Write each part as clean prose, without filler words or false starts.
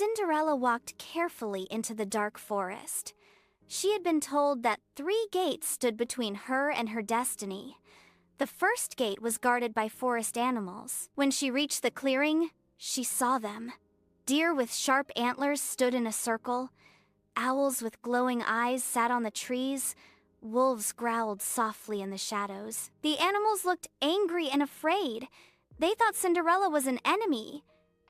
Cinderella walked carefully into the dark forest. She had been told that 3 gates stood between her and her destiny. The first gate was guarded by forest animals. When she reached the clearing, she saw them. Deer with sharp antlers stood in a circle. Owls with glowing eyes sat on the trees. Wolves growled softly in the shadows. The animals looked angry and afraid. They thought Cinderella was an enemy.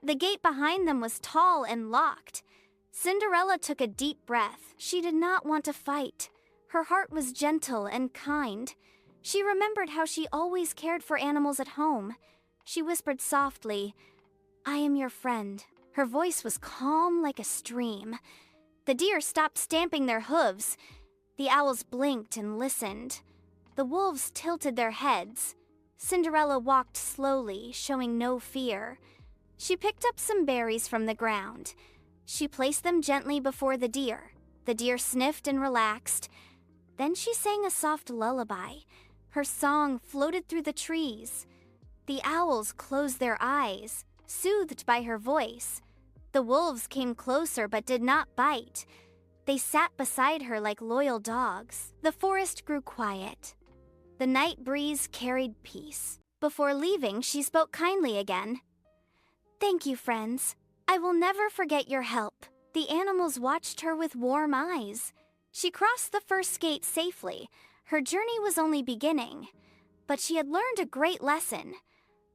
The gate behind them was tall and locked. Cinderella took a deep breath. She did not want to fight. Her heart was gentle and kind. She remembered how she always cared for animals at home. She whispered softly, "I am your friend." Her voice was calm like a stream. The deer stopped stamping their hooves. The owls blinked and listened. The wolves tilted their heads. Cinderella walked slowly, showing no fear. She picked up some berries from the ground. She placed them gently before the deer. The deer sniffed and relaxed. Then she sang a soft lullaby. Her song floated through the trees. The owls closed their eyes, soothed by her voice. The wolves came closer but did not bite. They sat beside her like loyal dogs. The forest grew quiet. The night breeze carried peace. Before leaving, she spoke kindly again. "Thank you, friends. I will never forget your help." The animals watched her with warm eyes. She crossed the first gate safely. Her journey was only beginning. But she had learned a great lesson.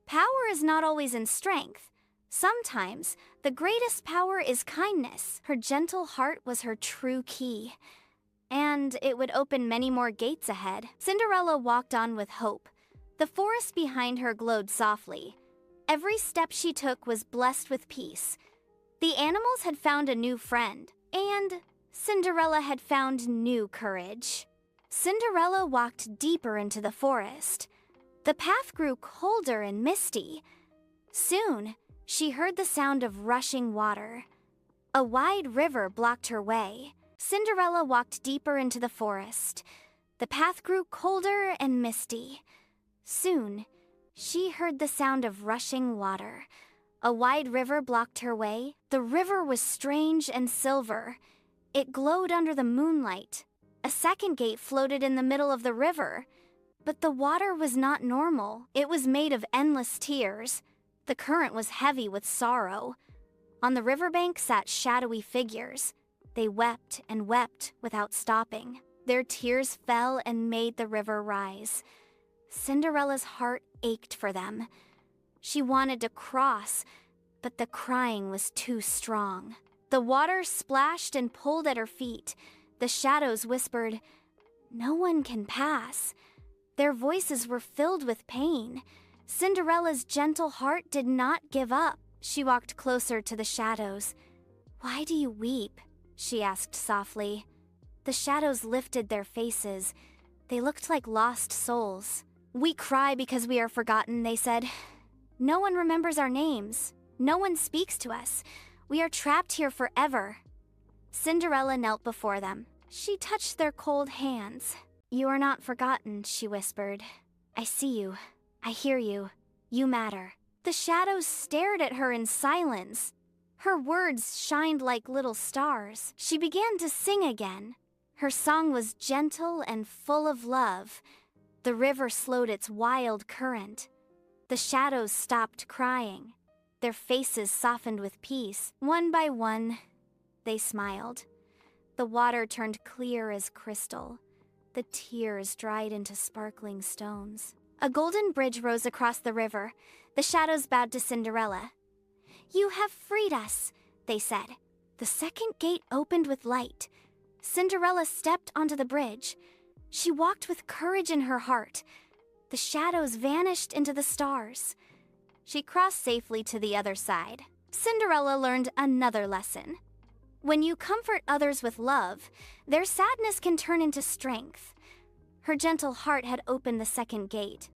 Power is not always in strength. Sometimes, the greatest power is kindness. Her gentle heart was her true key. And it would open many more gates ahead. Cinderella walked on with hope. The forest behind her glowed softly. Every step she took was blessed with peace. The animals had found a new friend, and Cinderella had found new courage. Cinderella walked deeper into the forest. The path grew colder and misty. Soon, she heard the sound of rushing water. A wide river blocked her way. Cinderella walked deeper into the forest. The path grew colder and misty. Soon, she heard the sound of rushing water. A wide river blocked her way. The river was strange and silver. It glowed under the moonlight. A second gate floated in the middle of the river. But the water was not normal. It was made of endless tears. The current was heavy with sorrow. On the riverbank sat shadowy figures. They wept and wept without stopping. Their tears fell and made the river rise. Cinderella's heart ached for them. She wanted to cross, but the crying was too strong. The water splashed and pulled at her feet. The shadows whispered, "No one can pass." Their voices were filled with pain. Cinderella's gentle heart did not give up. She walked closer to the shadows. "Why do you weep?" she asked softly. The shadows lifted their faces. They looked like lost souls. "We cry because we are forgotten," they said. "No one remembers our names. No one speaks to us. We are trapped here forever." Cinderella knelt before them. She touched their cold hands. "You are not forgotten," she whispered. "I see you. I hear you. You matter." The shadows stared at her in silence. Her words shined like little stars. She began to sing again. Her song was gentle and full of love. The river slowed its wild current. The shadows stopped crying. Their faces softened with peace. One by one, they smiled. The water turned clear as crystal. The tears dried into sparkling stones. A golden bridge rose across the river. The shadows bowed to Cinderella. "You have freed us," they said. The second gate opened with light. Cinderella stepped onto the bridge. She walked with courage in her heart. The shadows vanished into the stars. She crossed safely to the other side. Cinderella learned another lesson. When you comfort others with love, their sadness can turn into strength. Her gentle heart had opened the second gate.